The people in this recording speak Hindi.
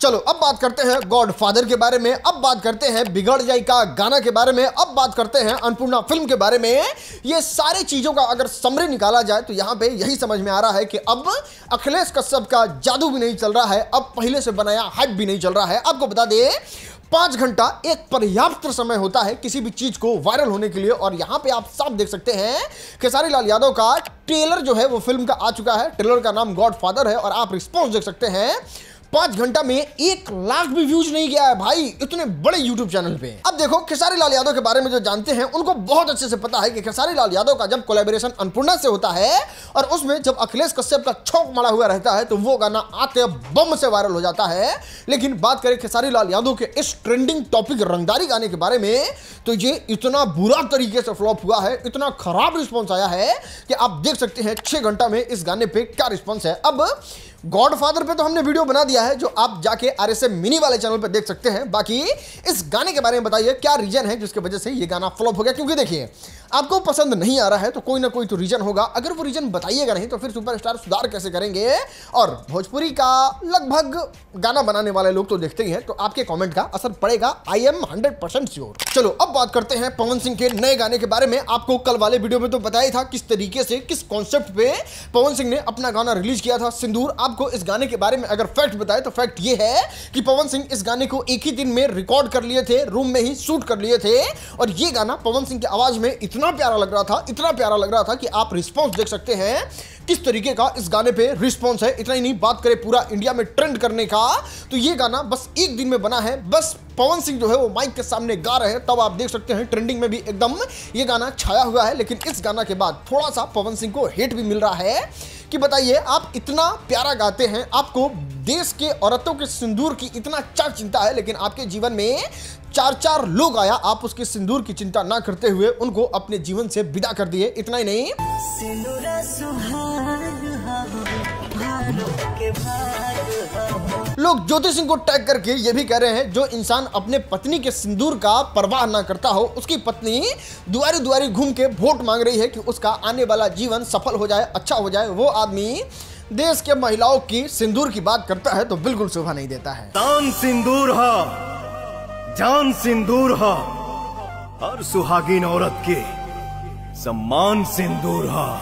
चलो अब बात करते हैं गॉडफादर के बारे में, अब बात करते हैं बिगड़ जाई का गाना के बारे में, अब बात करते हैं अन्नपूर्णा फिल्म के बारे में। ये सारी चीजों का अगर समरी निकाला जाए तो यहां पे यही समझ में आ रहा है कि अब अखिलेश कश्यप का जादू भी नहीं चल रहा है, अब पहले से बनाया हाइप भी नहीं चल रहा है। आपको बता दें 5 घंटा एक पर्याप्त समय होता है किसी भी चीज को वायरल होने के लिए। और यहां पे आप साफ देख सकते हैं खेसारी लाल यादव का ट्रेलर जो है वो फिल्म का आ चुका है। ट्रेलर का नाम गॉडफादर है और आप रिस्पॉन्स देख सकते हैं 5 घंटा में 1 लाख भी व्यूज नहीं गया है भाई, इतने बड़े यूट्यूब चैनल पे। अब देखो खेसारी लाल यादव के बारे में जो जानते हैं उनको बहुत अच्छे से पता है कि खेसारी लाल यादव का जब कोलैबोरेशन अन्नपूर्णा से होता है और उसमें जब अखिलेश कश्यप का छौंक मारा हुआ रहता है तो वो गाना आते बम से वायरल हो जाता है। लेकिन बात करें खेसारी लाल यादव के इस ट्रेंडिंग टॉपिक रंगदारी गाने के बारे में तो ये इतना बुरा तरीके से फ्लॉप हुआ है, इतना खराब रिस्पॉन्स आया है कि आप देख सकते हैं 6 घंटा में इस गाने पे क्या रिस्पॉन्स है। अब गॉडफादर पे तो हमने वीडियो बना दिया है जो आप जाके RSM मिनी वाले चैनल पे देख सकते हैं। बाकी इस गाने के बारे में बताइए क्या रीजन है जिसकी वजह से ये गाना फ्लॉप हो गया, क्योंकि देखिए आपको पसंद नहीं आ रहा है तो कोई ना कोई तो रीजन होगा। अगर वो रीजन बताइएगा नहीं तो फिर सुपरस्टार सुधार कैसे करेंगे। और भोजपुरी का लगभग गाना बनाने वाले लोग तो देखते ही हैं, तो आपके कमेंट का असर पड़ेगा, आई एम 100% श्योर। चलो अब बात करते हैं पवन सिंह के नए गाने के बारे में। आपको कल वाले वीडियो में तो बताया था किस तरीके से किस कॉन्सेप्ट पे पवन सिंह ने अपना गाना रिलीज किया था सिंदूर। आपको इस गाने के बारे में अगर फैक्ट बताए तो फैक्ट ये है कि पवन सिंह इस गाने को एक ही दिन में रिकॉर्ड कर लिए थे, रूम में ही शूट कर लिए थे। और ये गाना पवन सिंह की आवाज में इतना प्यारा लग रहा था, इतना प्यारा लग रहा था कि आप रिस्पॉन्स देख सकते हैं किस तरीके का इस गाने पे रिस्पॉन्स है। इतना ही नहीं, बात करें पूरा इंडिया में ट्रेंड करने का तो ये गाना बस एक दिन में बना है। बस पवन सिंह जो है वो माइक के सामने गा रहे हैं तब आप देख सकते हैं ट्रेंडिंग में भी एकदम ये गाना छाया हुआ है। लेकिन इस गाना के बाद थोड़ा सा पवन सिंह को हेट भी मिल रहा है कि बताइए आप इतना प्यारा गाते हैं, आपको देश के औरतों के सिंदूर की इतना अच्छा चिंता है, लेकिन आपके जीवन में 4 लोग आया, आप उसके सिंदूर की चिंता ना करते हुए उनको अपने जीवन से विदा कर दिए। इतना ही नहीं, लोग ज्योति सिंह को टैग करके ये भी कह रहे हैं जो इंसान अपने पत्नी के सिंदूर का परवाह ना करता हो, उसकी पत्नी दुआरी दुआरी घूम के वोट मांग रही है कि उसका आने वाला जीवन सफल हो जाए, अच्छा हो जाए, वो आदमी देश के महिलाओं की सिंदूर की बात करता है तो बिल्कुल शोभा नहीं देता है। दान सिंदूर हा, जान सिंदूर हा, हर सुहागिन औरत के सम्मान सिंदूर हा।